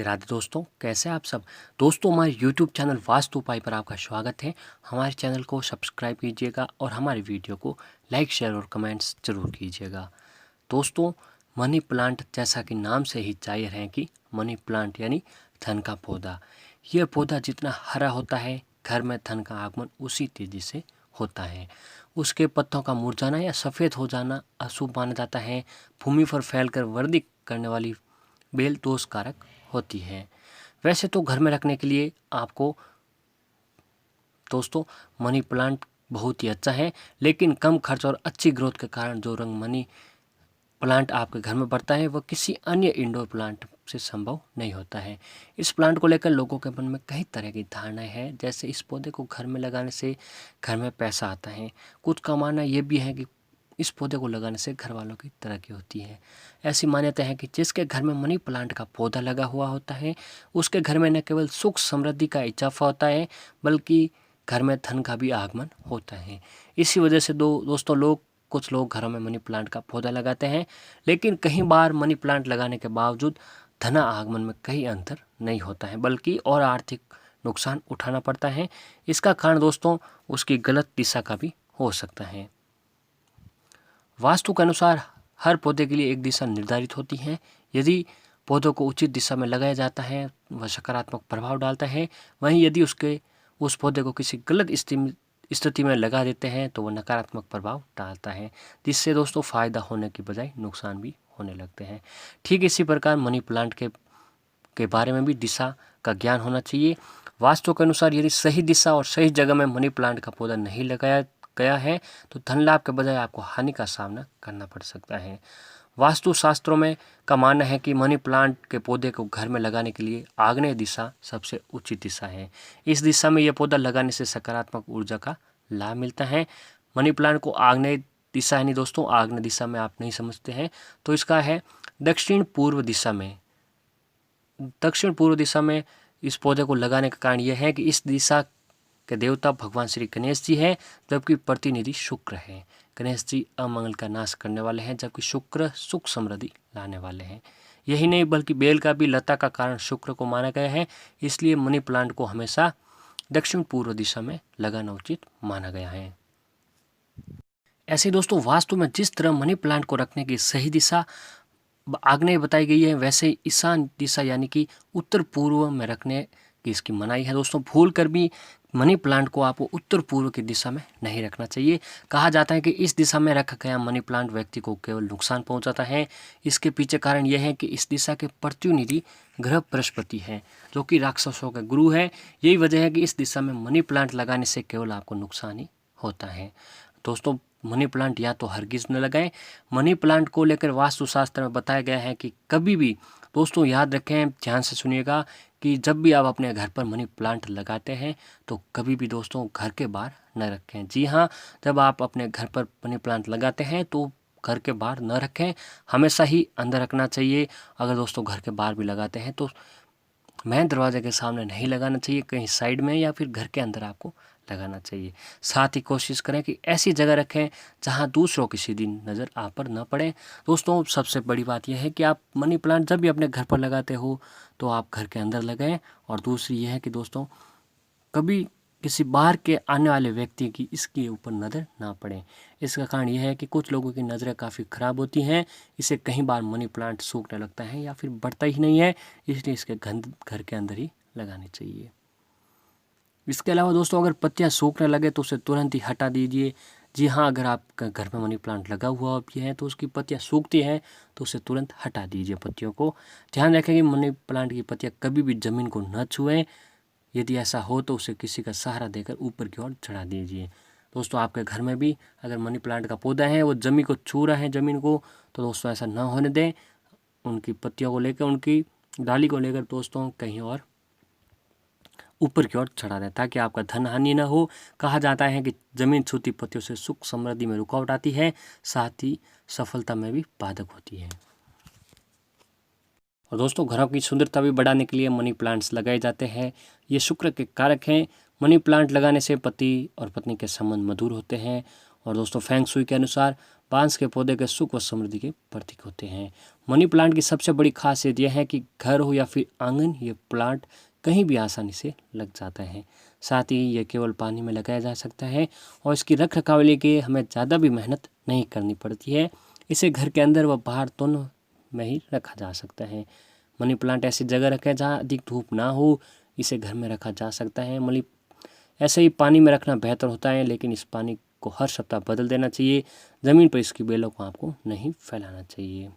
राधे राधे दोस्तों, कैसे आप सब। दोस्तों, हमारे YouTube चैनल वास्तु उपाय पर आपका स्वागत है। हमारे चैनल को सब्सक्राइब कीजिएगा और हमारे वीडियो को लाइक, शेयर और कमेंट्स जरूर कीजिएगा। दोस्तों, मनी प्लांट जैसा कि नाम से ही जाहिर है कि मनी प्लांट यानी धन का पौधा। यह पौधा जितना हरा होता है, घर में धन का आगमन उसी तेजी से होता है। उसके पत्तों का मुरझाना या सफ़ेद हो जाना अशुभ माना जाता है। भूमि पर फैलकर वृद्धि करने वाली बेल दोष कारक होती है। वैसे तो घर में रखने के लिए आपको दोस्तों मनी प्लांट बहुत ही अच्छा है, लेकिन कम खर्च और अच्छी ग्रोथ के कारण जो रंग मनी प्लांट आपके घर में बढ़ता है वह किसी अन्य इंडोर प्लांट से संभव नहीं होता है। इस प्लांट को लेकर लोगों के मन में कई तरह की धारणाएं हैं, जैसे इस पौधे को घर में लगाने से घर में पैसा आता है। कुछ का मानना यह भी है कि इस पौधे को लगाने से घर वालों की तरक्की होती है। ऐसी मान्यता है कि जिसके घर में मनी प्लांट का पौधा लगा हुआ होता है उसके घर में न केवल सुख समृद्धि का इजाफा होता है, बल्कि घर में धन का भी आगमन होता है। इसी वजह से दोस्तों कुछ लोग घरों में मनी प्लांट का पौधा लगाते हैं, लेकिन कई बार मनी प्लांट लगाने के बावजूद धन आगमन में कहीं अंतर नहीं होता है, बल्कि और आर्थिक नुकसान उठाना पड़ता है। इसका कारण दोस्तों उसकी गलत दिशा का भी हो सकता है। वास्तु के अनुसार हर पौधे के लिए एक दिशा निर्धारित होती है। यदि पौधों को उचित दिशा में लगाया जाता है वह सकारात्मक प्रभाव डालता है, वहीं यदि उस पौधे को किसी गलत स्थिति में लगा देते हैं तो वह नकारात्मक प्रभाव डालता है, जिससे दोस्तों फ़ायदा होने की बजाय नुकसान भी होने लगते हैं। ठीक इसी प्रकार मनी प्लांट के बारे में भी दिशा का ज्ञान होना चाहिए। वास्तु के अनुसार यदि सही दिशा और सही जगह में मनी प्लांट का पौधा नहीं लगाया गया है तो धन लाभ के बजाय आपको हानि का सामना करना पड़ सकता है। वास्तु शास्त्रों में का मानना है कि मनी प्लांट के पौधे को घर में लगाने के लिए आग्नेय दिशा सबसे उचित दिशा है। इस दिशा में यह पौधा लगाने से सकारात्मक ऊर्जा का लाभ मिलता है। मनी प्लांट को आग्नेय दिशा यानी दोस्तों आग्नेय दिशा में आप नहीं समझते हैं तो इसका है दक्षिण पूर्व दिशा में। दक्षिण पूर्व दिशा में इस पौधे को लगाने का कारण यह है कि इस दिशा के देवता भगवान श्री गणेश जी हैं, जबकि प्रतिनिधि शुक्र है। गणेश जी अमंगल का नाश करने वाले हैं, जबकि शुक्र सुख समृद्धि लाने वाले हैं। यही नहीं बल्कि बेल का भी लता का कारण शुक्र को माना गया है, इसलिए मनी प्लांट को हमेशा दक्षिण पूर्व दिशा में लगाना उचित माना गया है। ऐसे दोस्तों वास्तु में जिस तरह मनी प्लांट को रखने की सही दिशा आग्नेय बताई गई है, वैसे ईशान दिशा यानी कि उत्तर पूर्व में रखने की इसकी मनाही है। दोस्तों भूल कर भी मनी प्लांट को आपको उत्तर पूर्व की दिशा में नहीं रखना चाहिए। कहा जाता है कि इस दिशा में रखा गया मनी प्लांट व्यक्ति को केवल नुकसान पहुंचाता है। इसके पीछे कारण यह है कि इस दिशा के प्रतिनिधि ग्रह बृहस्पति है, जो कि राक्षसों का गुरु है। यही वजह है कि इस दिशा में मनी प्लांट लगाने से केवल आपको नुकसान ही होता है। दोस्तों मनी प्लांट या तो हरगिज न लगाएं। मनी प्लांट को लेकर वास्तुशास्त्र में बताया गया है कि कभी भी दोस्तों याद रखें, ध्यान से सुनिएगा कि जब भी आप अपने घर पर मनी प्लांट लगाते हैं तो कभी भी दोस्तों घर के बाहर न रखें। जी हाँ, जब आप अपने घर पर मनी प्लांट लगाते हैं तो घर के बाहर न रखें, हमेशा ही अंदर रखना चाहिए। अगर दोस्तों घर के बाहर भी लगाते हैं तो मेन दरवाजे के सामने नहीं लगाना चाहिए, कहीं साइड में या फिर घर के अंदर आपको लगाना चाहिए। साथ ही कोशिश करें कि ऐसी जगह रखें जहां दूसरों की सीधी नज़र आप पर न पड़े। दोस्तों सबसे बड़ी बात यह है कि आप मनी प्लांट जब भी अपने घर पर लगाते हो तो आप घर के अंदर लगाएं। और दूसरी यह है कि दोस्तों कभी किसी बाहर के आने वाले व्यक्ति की इसके ऊपर नज़र ना पड़े। इसका कारण यह है कि कुछ लोगों की नज़रें काफ़ी ख़राब होती हैं, इससे कई बार मनी प्लांट सूखने लगता है या फिर बढ़ता ही नहीं है, इसलिए इसके घर के अंदर ही लगानी चाहिए। इसके अलावा दोस्तों अगर पत्तियां सूखने लगे तो उसे तुरंत ही हटा दीजिए। जी हाँ, अगर आपका घर में मनी प्लांट लगा हुआ भी है तो उसकी पत्तियां सूखती हैं तो उसे तुरंत हटा दीजिए पत्तियों को। ध्यान रखें कि मनी प्लांट की पत्तियां कभी भी ज़मीन को न छुएं। यदि ऐसा हो तो उसे किसी का सहारा देकर ऊपर की ओर चढ़ा दीजिए। दोस्तों आपके घर में भी अगर मनी प्लांट का पौधा है वो ज़मीन को छू रहा है ज़मीन को, तो दोस्तों ऐसा न होने दें। उनकी पत्तियों को लेकर, उनकी डाली को लेकर दोस्तों कहीं और ऊपर की ओर चढ़ा दें ताकि आपका धन हानि न हो। कहा जाता है कि जमीन छूती पत्तियों से सुख समृद्धि में रुकावट आती है, साथ ही सफलता में भी बाधक होती है। और दोस्तों घरों की सुंदरता भी बढ़ाने के लिए मनी प्लांट्स लगाए जाते हैं। ये शुक्र के कारक हैं। मनी प्लांट लगाने से पति और पत्नी के संबंध मधुर होते हैं। और दोस्तों फेंग शुई के अनुसार बांस के पौधे के सुख व समृद्धि के प्रतीक होते हैं। मनी प्लांट की सबसे बड़ी खासियत यह है कि घर हो या फिर आंगन, ये प्लांट कहीं भी आसानी से लग जाता है। साथ ही ये केवल पानी में लगाया जा सकता है और इसकी रख रखाव के लिए हमें ज़्यादा भी मेहनत नहीं करनी पड़ती है। इसे घर के अंदर व बाहर दोनों में ही रखा जा सकता है। मनी प्लांट ऐसी जगह रखें जहाँ अधिक धूप ना हो, इसे घर में रखा जा सकता है। मनी ऐसे ही पानी में रखना बेहतर होता है, लेकिन इस पानी को हर सप्ताह बदल देना चाहिए। ज़मीन पर इसकी बेलों को आपको नहीं फैलाना चाहिए।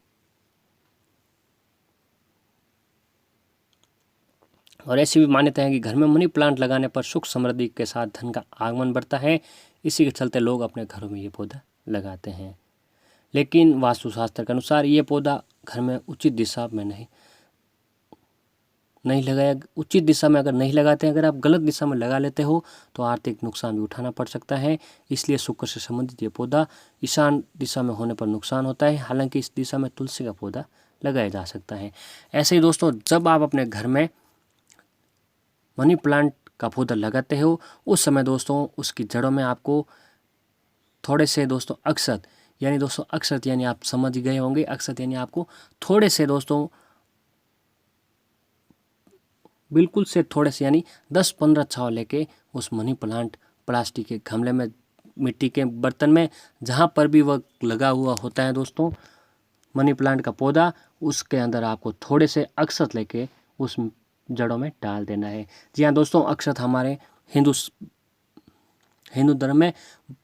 और ऐसी भी मान्यता है कि घर में मनी प्लांट लगाने पर सुख समृद्धि के साथ धन का आगमन बढ़ता है। इसी के चलते लोग अपने घरों में ये पौधा लगाते हैं। लेकिन वास्तुशास्त्र के अनुसार ये पौधा घर में उचित दिशा में नहीं लगाया, उचित दिशा में अगर नहीं लगाते हैं, अगर आप गलत दिशा में लगा लेते हो तो आर्थिक नुकसान भी उठाना पड़ सकता है। इसलिए शुक्र से संबंधित ये पौधा ईशान दिशा में होने पर नुकसान होता है। हालांकि इस दिशा में तुलसी का पौधा लगाया जा सकता है। ऐसे ही दोस्तों, जब आप अपने घर में मनी प्लांट का पौधा लगाते हो उस समय दोस्तों उसकी जड़ों में आपको थोड़े से दोस्तों अक्षत यानी आप समझ गए होंगे। अक्षत यानी आपको थोड़े से दोस्तों, बिल्कुल से थोड़े से यानी 10-15 छाव लेके उस मनी प्लांट प्लास्टिक के गमले में, मिट्टी के बर्तन में, जहाँ पर भी वह लगा हुआ होता है दोस्तों मनी प्लांट का पौधा, उसके अंदर आपको थोड़े से अक्षत लेके उस जड़ों में डाल देना है। जी हाँ दोस्तों, अक्षत हमारे हिंदू धर्म में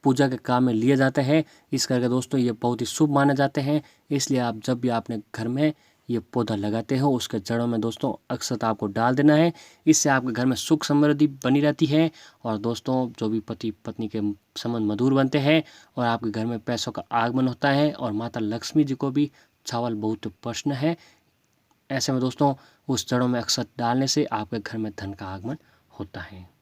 पूजा के काम में लिए जाते हैं। इस करके दोस्तों ये बहुत ही शुभ माने जाते हैं। इसलिए आप जब भी अपने घर में ये पौधा लगाते हो उसके जड़ों में दोस्तों अक्षत आपको डाल देना है। इससे आपके घर में सुख समृद्धि बनी रहती है और दोस्तों जो भी पति पत्नी के संबंध मधुर बनते हैं और आपके घर में पैसों का आगमन होता है और माता लक्ष्मी जी को भी चावल बहुत प्रसन्न है। ऐसे में दोस्तों उस जड़ों में अक्षत डालने से आपके घर में धन का आगमन होता है।